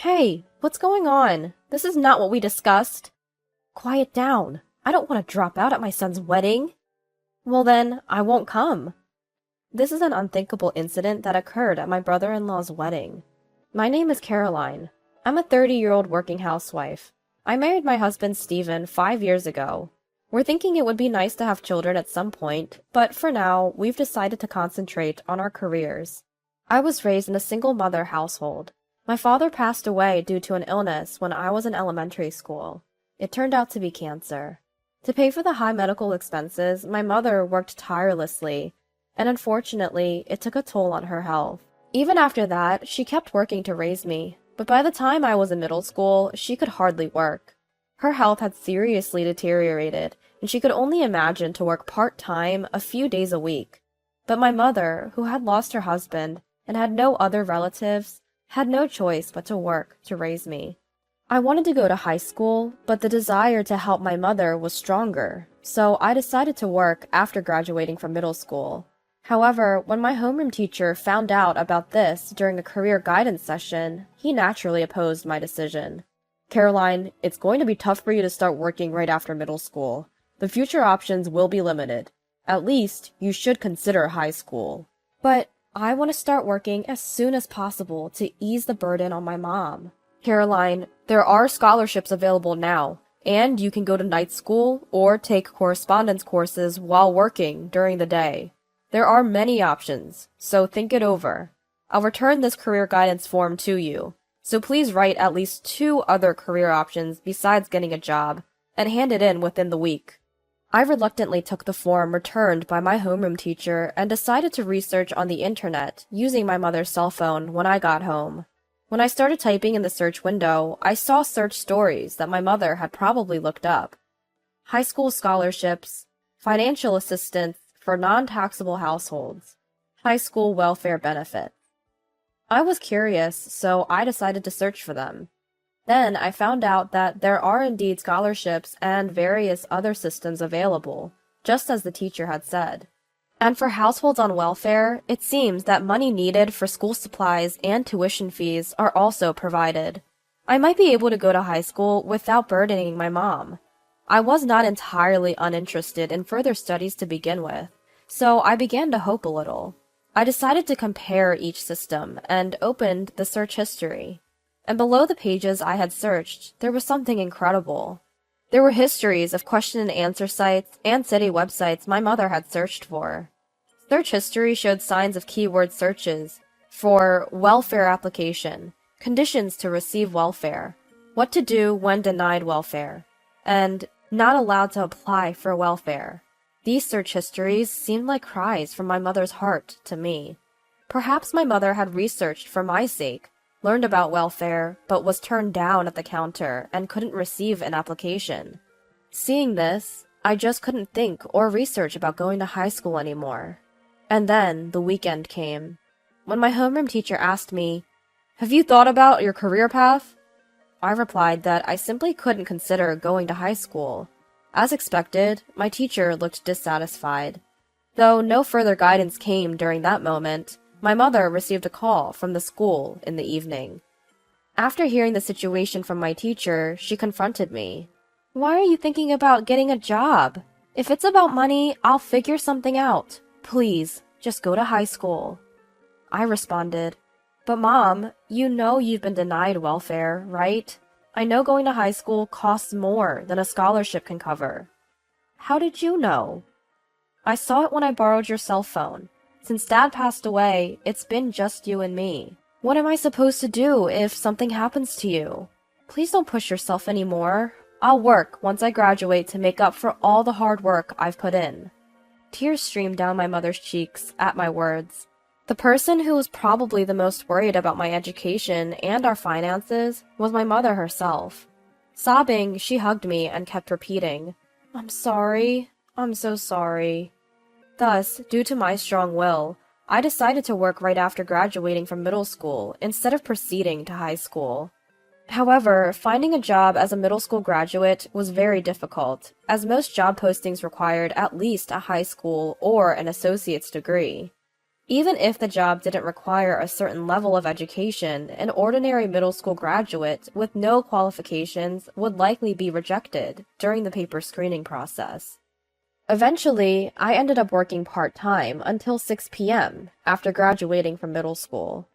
Hey, what's going on? This is not what we discussed. Quiet down. I don't want to drop out at my son's wedding. Well then, I won't come. This is an unthinkable incident that occurred at my brother-in-law's wedding. My name is Caroline. I'm a 30-year-old working housewife. I married my husband Stephen 5 years ago. We're thinking it would be nice to have children at some point, but for now, we've decided to concentrate on our careers. I was raised in a single-mother household. My father passed away due to an illness when I was in elementary school. It turned out to be cancer. To pay for the high medical expenses, my mother worked tirelessly, and unfortunately, it took a toll on her health. Even after that, she kept working to raise me, but by the time I was in middle school, she could hardly work. Her health had seriously deteriorated, and she could only imagine to work part-time a few days a week. But my mother, who had lost her husband and had no other relatives, had no choice but to work to raise me. I wanted to go to high school, but the desire to help my mother was stronger, so I decided to work after graduating from middle school. However, when my homeroom teacher found out about this during a career guidance session, he naturally opposed my decision. Caroline, it's going to be tough for you to start working right after middle school. The future options will be limited. At least, you should consider high school. But I want to start working as soon as possible to ease the burden on my mom. Caroline, there are scholarships available now, and you can go to night school or take correspondence courses while working during the day. There are many options, so think it over. I'll return this career guidance form to you, so please write at least 2 other career options besides getting a job, and hand it in within the week. I reluctantly took the form returned by my homeroom teacher and decided to research on the internet using my mother's cell phone when I got home. When I started typing in the search window, I saw search stories that my mother had probably looked up. High school scholarships, financial assistance for non-taxable households, high school welfare benefits. I was curious, so I decided to search for them. Then I found out that there are indeed scholarships and various other systems available, just as the teacher had said. And for households on welfare, it seems that money needed for school supplies and tuition fees are also provided. I might be able to go to high school without burdening my mom. I was not entirely uninterested in further studies to begin with, so I began to hope a little. I decided to compare each system and opened the search history. And below the pages I had searched, there was something incredible. There were histories of question and answer sites and city websites my mother had searched for. Search history showed signs of keyword searches for welfare application, conditions to receive welfare, what to do when denied welfare, and not allowed to apply for welfare. These search histories seemed like cries from my mother's heart to me. Perhaps my mother had researched for my sake, learned about welfare, but was turned down at the counter and couldn't receive an application. Seeing this, I just couldn't think or research about going to high school anymore. And then the weekend came. When my homeroom teacher asked me, "Have you thought about your career path?" I replied that I simply couldn't consider going to high school. As expected, my teacher looked dissatisfied. Though no further guidance came during that moment, my mother received a call from the school in the evening. After hearing the situation from my teacher, she confronted me. "Why are you thinking about getting a job? If it's about money, I'll figure something out. Please, just go to high school." I responded, "But Mom, you know you've been denied welfare, right? I know going to high school costs more than a scholarship can cover." "How did you know?" "I saw it when I borrowed your cell phone. Since Dad passed away, it's been just you and me. What am I supposed to do if something happens to you? Please don't push yourself anymore. I'll work once I graduate to make up for all the hard work I've put in." Tears streamed down my mother's cheeks at my words. The person who was probably the most worried about my education and our finances was my mother herself. Sobbing, she hugged me and kept repeating, "I'm sorry. I'm so sorry." Thus, due to my strong will, I decided to work right after graduating from middle school instead of proceeding to high school. However, finding a job as a middle school graduate was very difficult, as most job postings required at least a high school or an associate's degree. Even if the job didn't require a certain level of education, an ordinary middle school graduate with no qualifications would likely be rejected during the paper screening process. Eventually, I ended up working part-time until 6 p.m. after graduating from middle school.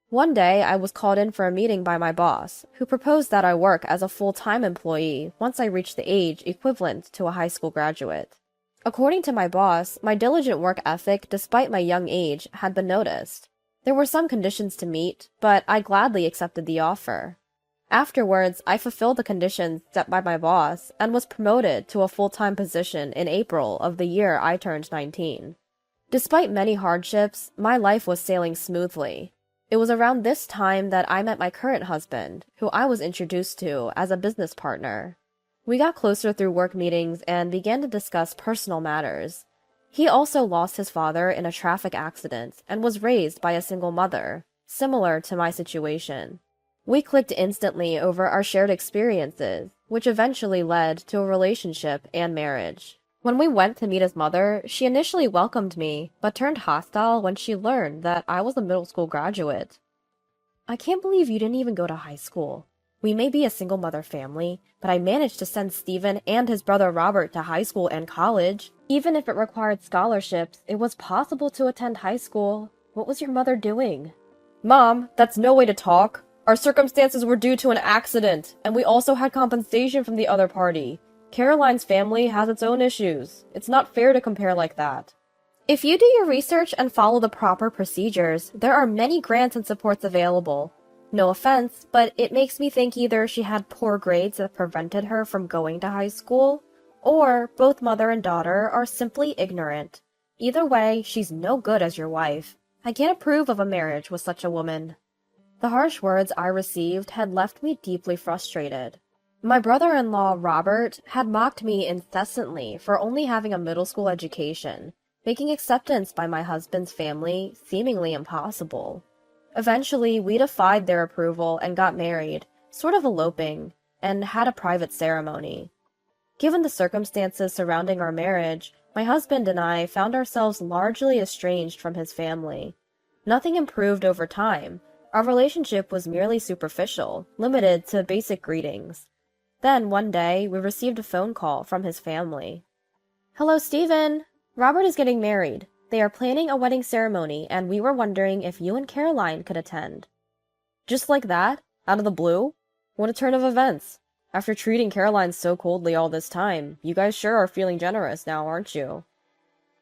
One day, I was called in for a meeting by my boss, who proposed that I work as a full-time employee once I reached the age equivalent to a high school graduate. According to my boss, my diligent work ethic despite my young age had been noticed. There were some conditions to meet, but I gladly accepted the offer. Afterwards, I fulfilled the conditions set by my boss and was promoted to a full-time position in April of the year I turned 19. Despite many hardships, my life was sailing smoothly. It was around this time that I met my current husband, who I was introduced to as a business partner. We got closer through work meetings and began to discuss personal matters. He also lost his father in a traffic accident and was raised by a single mother, similar to my situation. We clicked instantly over our shared experiences, which eventually led to a relationship and marriage. When we went to meet his mother, she initially welcomed me, but turned hostile when she learned that I was a middle school graduate. "I can't believe you didn't even go to high school. We may be a single mother family, but I managed to send Stephen and his brother Robert to high school and college. Even if it required scholarships, it was possible to attend high school. What was your mother doing?" "Mom, that's no way to talk. Our circumstances were due to an accident, and we also had compensation from the other party. Caroline's family has its own issues. It's not fair to compare like that." If you do your research and follow the proper procedures, there are many grants and supports available. No offense, but it makes me think either she had poor grades that prevented her from going to high school, or both mother and daughter are simply ignorant. Either way, she's no good as your wife. I can't approve of a marriage with such a woman. The harsh words I received had left me deeply frustrated. My brother-in-law, Robert, had mocked me incessantly for only having a middle school education, making acceptance by my husband's family seemingly impossible. Eventually, we defied their approval and got married, sort of eloping, and had a private ceremony. Given the circumstances surrounding our marriage, my husband and I found ourselves largely estranged from his family. Nothing improved over time. Our relationship was merely superficial, limited to basic greetings. Then, one day, we received a phone call from his family. "Hello, Stephen. Robert is getting married. They are planning a wedding ceremony, and we were wondering if you and Caroline could attend." Just like that? Out of the blue? What a turn of events. After treating Caroline so coldly all this time, you guys sure are feeling generous now, aren't you?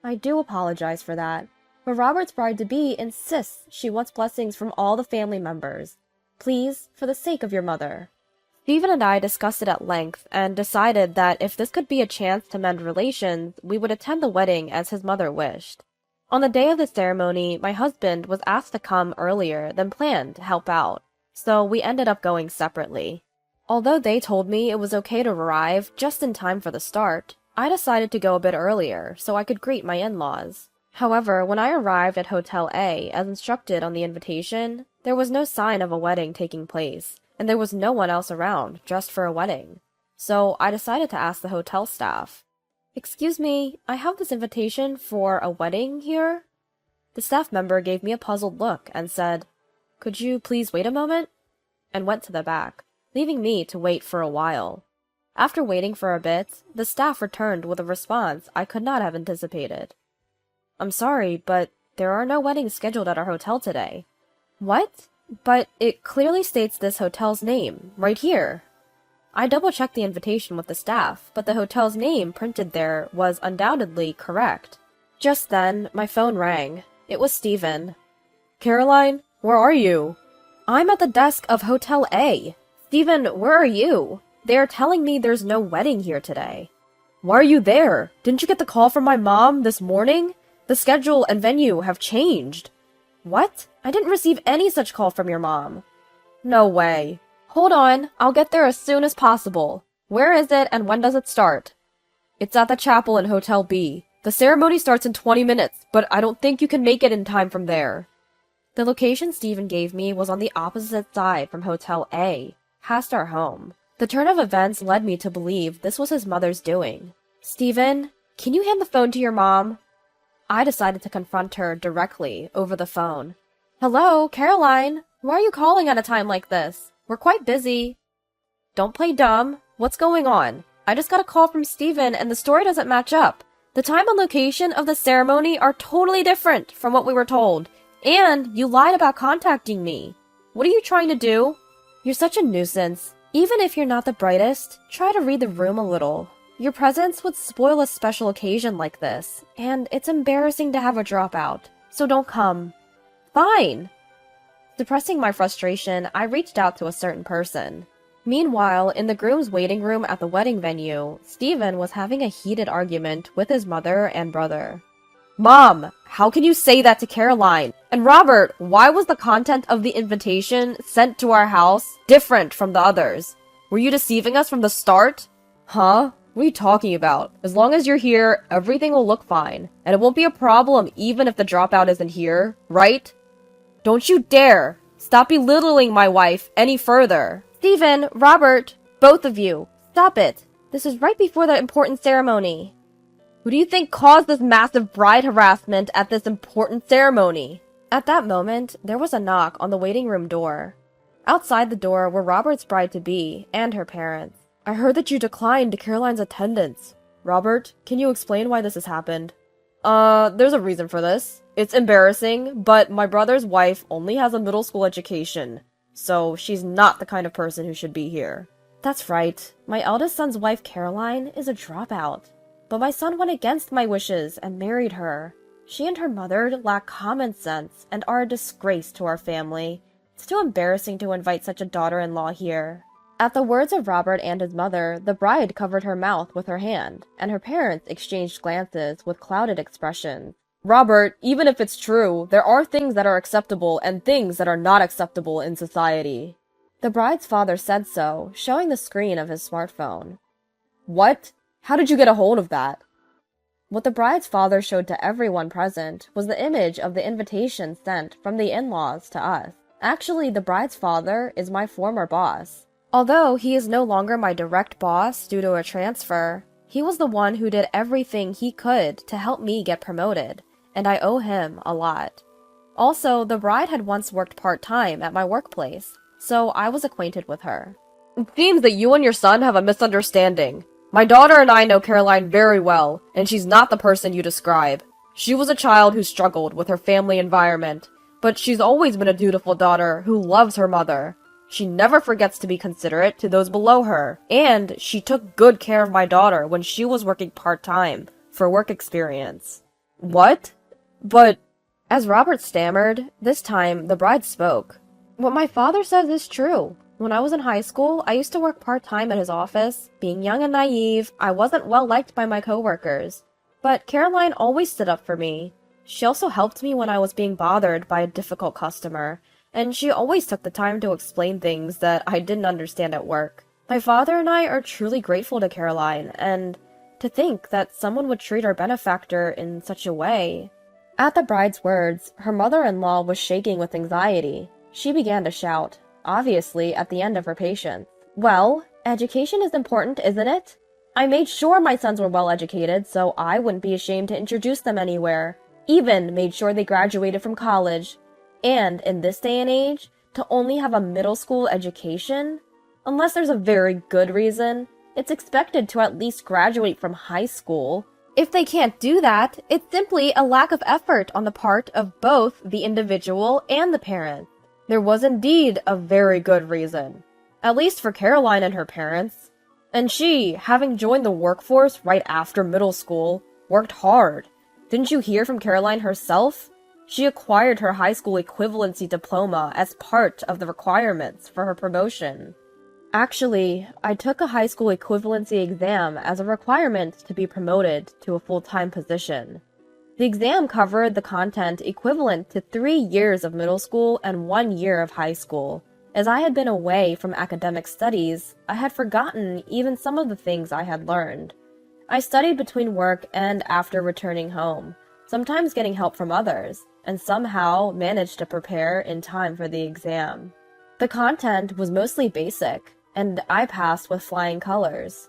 I do apologize for that, but Robert's bride-to-be insists she wants blessings from all the family members. Please, for the sake of your mother. Stephen and I discussed it at length and decided that if this could be a chance to mend relations, we would attend the wedding as his mother wished. On the day of the ceremony, my husband was asked to come earlier than planned to help out, so we ended up going separately. Although they told me it was okay to arrive just in time for the start, I decided to go a bit earlier so I could greet my in-laws. However, when I arrived at Hotel A as instructed on the invitation, there was no sign of a wedding taking place, and there was no one else around just for a wedding. So I decided to ask the hotel staff, "Excuse me, I have this invitation for a wedding here?" The staff member gave me a puzzled look and said, "Could you please wait a moment?" and went to the back, leaving me to wait for a while. After waiting for a bit, the staff returned with a response I could not have anticipated. "I'm sorry, but there are no weddings scheduled at our hotel today." "What? But it clearly states this hotel's name, right here." I double-checked the invitation with the staff, but the hotel's name printed there was undoubtedly correct. Just then, my phone rang. It was Stephen. "Caroline, where are you?" "I'm at the desk of Hotel A. Stephen, where are you? They are telling me there's no wedding here today." "Why are you there? Didn't you get the call from my mom this morning? The schedule and venue have changed." "What? I didn't receive any such call from your mom." "No way. Hold on, I'll get there as soon as possible. Where is it and when does it start?" "It's at the chapel in Hotel B. The ceremony starts in 20 minutes, but I don't think you can make it in time from there." The location Stephen gave me was on the opposite side from Hotel A, past our home. The turn of events led me to believe this was his mother's doing. "Stephen, can you hand the phone to your mom?" I decided to confront her directly over the phone. Hello, Caroline. Why are you calling at a time like this? We're quite busy. Don't play dumb. What's going on? I just got a call from Steven and the story doesn't match up. The time and location of the ceremony are totally different from what we were told. And you lied about contacting me. What are you trying to do? You're such a nuisance. Even if you're not the brightest, try to read the room a little. Your presence would spoil a special occasion like this, and it's embarrassing to have a dropout, so don't come. Fine! Suppressing my frustration, I reached out to a certain person. Meanwhile, in the groom's waiting room at the wedding venue, Steven was having a heated argument with his mother and brother. Mom, how can you say that to Caroline? And Robert, why was the content of the invitation sent to our house different from the others? Were you deceiving us from the start? Huh? What are you talking about? As long as you're here, everything will look fine. And it won't be a problem even if the dropout isn't here, right? Don't you dare! Stop belittling my wife any further! Steven, Robert, both of you, stop it. This is right before the important ceremony. Who do you think caused this massive bride harassment at this important ceremony? At that moment, there was a knock on the waiting room door. Outside the door were Robert's bride-to-be and her parents. I heard that you declined Caroline's attendance. Robert, can you explain why this has happened? There's a reason for this. It's embarrassing, but my brother's wife only has a middle school education, so she's not the kind of person who should be here. That's right. My eldest son's wife, Caroline, is a dropout. But my son went against my wishes and married her. She and her mother lack common sense and are a disgrace to our family. It's too embarrassing to invite such a daughter-in-law here. At the words of Robert and his mother, the bride covered her mouth with her hand, and her parents exchanged glances with clouded expressions. Robert, even if it's true, there are things that are acceptable and things that are not acceptable in society. The bride's father said so, showing the screen of his smartphone. What? How did you get a hold of that? What the bride's father showed to everyone present was the image of the invitation sent from the in-laws to us. Actually, the bride's father is my former boss. Although he is no longer my direct boss due to a transfer, he was the one who did everything he could to help me get promoted, and I owe him a lot. Also, the bride had once worked part-time at my workplace, so I was acquainted with her. It seems that you and your son have a misunderstanding. My daughter and I know Caroline very well, and she's not the person you describe. She was a child who struggled with her family environment, but she's always been a dutiful daughter who loves her mother. She never forgets to be considerate to those below her, and she took good care of my daughter when she was working part-time for work experience. What? But... As Robert stammered, this time the bride spoke. What my father says is true. When I was in high school, I used to work part-time at his office. Being young and naive, I wasn't well liked by my coworkers. But Caroline always stood up for me. She also helped me when I was being bothered by a difficult customer, and she always took the time to explain things that I didn't understand at work. My father and I are truly grateful to Caroline, and to think that someone would treat our benefactor in such a way. At the bride's words, her mother-in-law was shaking with anxiety. She began to shout, obviously at the end of her patience. Well, education is important, isn't it? I made sure my sons were well educated, so I wouldn't be ashamed to introduce them anywhere. Even made sure they graduated from college. And in this day and age, to only have a middle school education? Unless there's a very good reason, it's expected to at least graduate from high school. If they can't do that, it's simply a lack of effort on the part of both the individual and the parent. There was indeed a very good reason. At least for Caroline and her parents. And she, having joined the workforce right after middle school, worked hard. Didn't you hear from Caroline herself? She acquired her high school equivalency diploma as part of the requirements for her promotion. Actually, I took a high school equivalency exam as a requirement to be promoted to a full-time position. The exam covered the content equivalent to 3 years of middle school and 1 year of high school. As I had been away from academic studies, I had forgotten even some of the things I had learned. I studied between work and after returning home, sometimes getting help from others, and somehow managed to prepare in time for the exam. The content was mostly basic, and I passed with flying colors.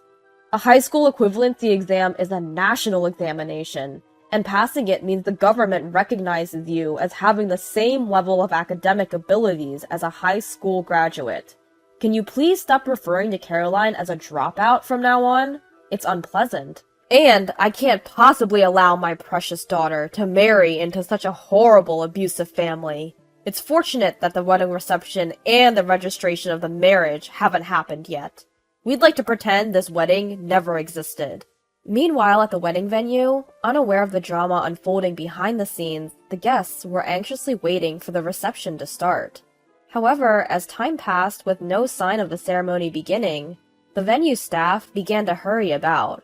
A high school equivalency exam is a national examination, and passing it means the government recognizes you as having the same level of academic abilities as a high school graduate. Can you please stop referring to Caroline as a dropout from now on? It's unpleasant. And I can't possibly allow my precious daughter to marry into such a horrible, abusive family. It's fortunate that the wedding reception and the registration of the marriage haven't happened yet. We'd like to pretend this wedding never existed. Meanwhile, at the wedding venue, unaware of the drama unfolding behind the scenes, the guests were anxiously waiting for the reception to start. However, as time passed with no sign of the ceremony beginning, the venue staff began to hurry about.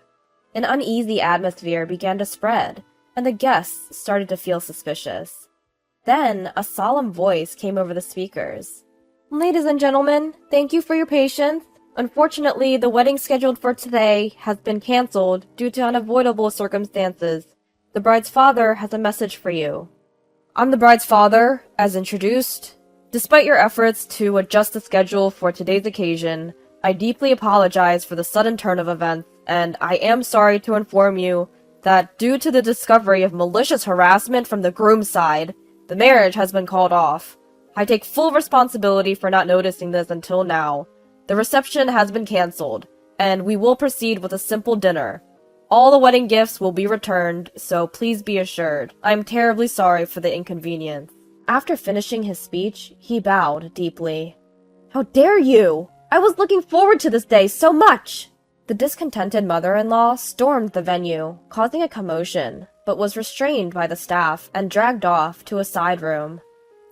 An uneasy atmosphere began to spread, and the guests started to feel suspicious. Then, a solemn voice came over the speakers. "Ladies and gentlemen, thank you for your patience. Unfortunately, the wedding scheduled for today has been cancelled due to unavoidable circumstances. The bride's father has a message for you." "I'm the bride's father, as introduced. Despite your efforts to adjust the schedule for today's occasion, I deeply apologize for the sudden turn of events, and I am sorry to inform you that due to the discovery of malicious harassment from the groom's side, the marriage has been called off. I take full responsibility for not noticing this until now. The reception has been cancelled, and we will proceed with a simple dinner. All the wedding gifts will be returned, so please be assured. I am terribly sorry for the inconvenience." After finishing his speech, he bowed deeply. "How dare you! I was looking forward to this day so much!" The discontented mother-in-law stormed the venue, causing a commotion, but was restrained by the staff and dragged off to a side room.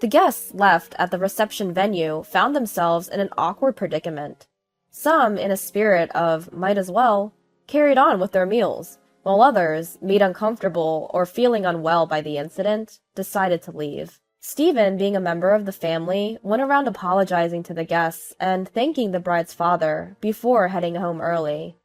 The guests left at the reception venue found themselves in an awkward predicament. Some, in a spirit of might as well, carried on with their meals, while others, made uncomfortable or feeling unwell by the incident, decided to leave. Stephen, being a member of the family, went around apologizing to the guests and thanking the bride's father before heading home early.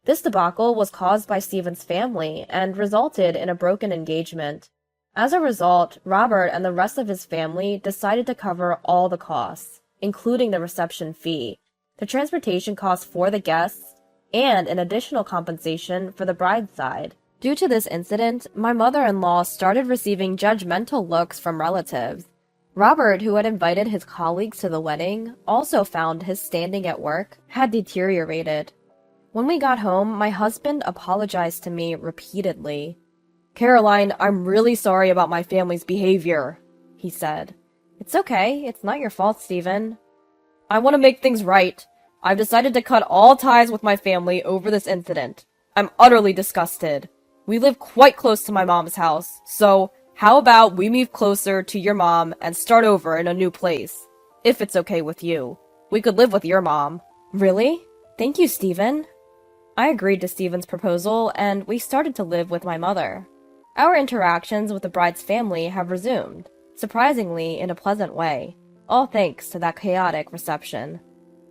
This debacle was caused by Stephen's family and resulted in a broken engagement. As a result, Robert and the rest of his family decided to cover all the costs, including the reception fee, the transportation costs for the guests, and an additional compensation for the bride's side. Due to this incident, my mother-in-law started receiving judgmental looks from relatives. Robert, who had invited his colleagues to the wedding, also found his standing at work had deteriorated. When we got home, my husband apologized to me repeatedly. "Caroline, I'm really sorry about my family's behavior," he said. "It's okay. It's not your fault, Stephen. I want to make things right. I've decided to cut all ties with my family over this incident. I'm utterly disgusted. We live quite close to my mom's house, so how about we move closer to your mom and start over in a new place? If it's okay with you. We could live with your mom." "Really? Thank you, Stephen." I agreed to Stephen's proposal, and we started to live with my mother. Our interactions with the bride's family have resumed, surprisingly in a pleasant way, all thanks to that chaotic reception.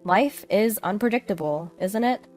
Life is unpredictable, isn't it?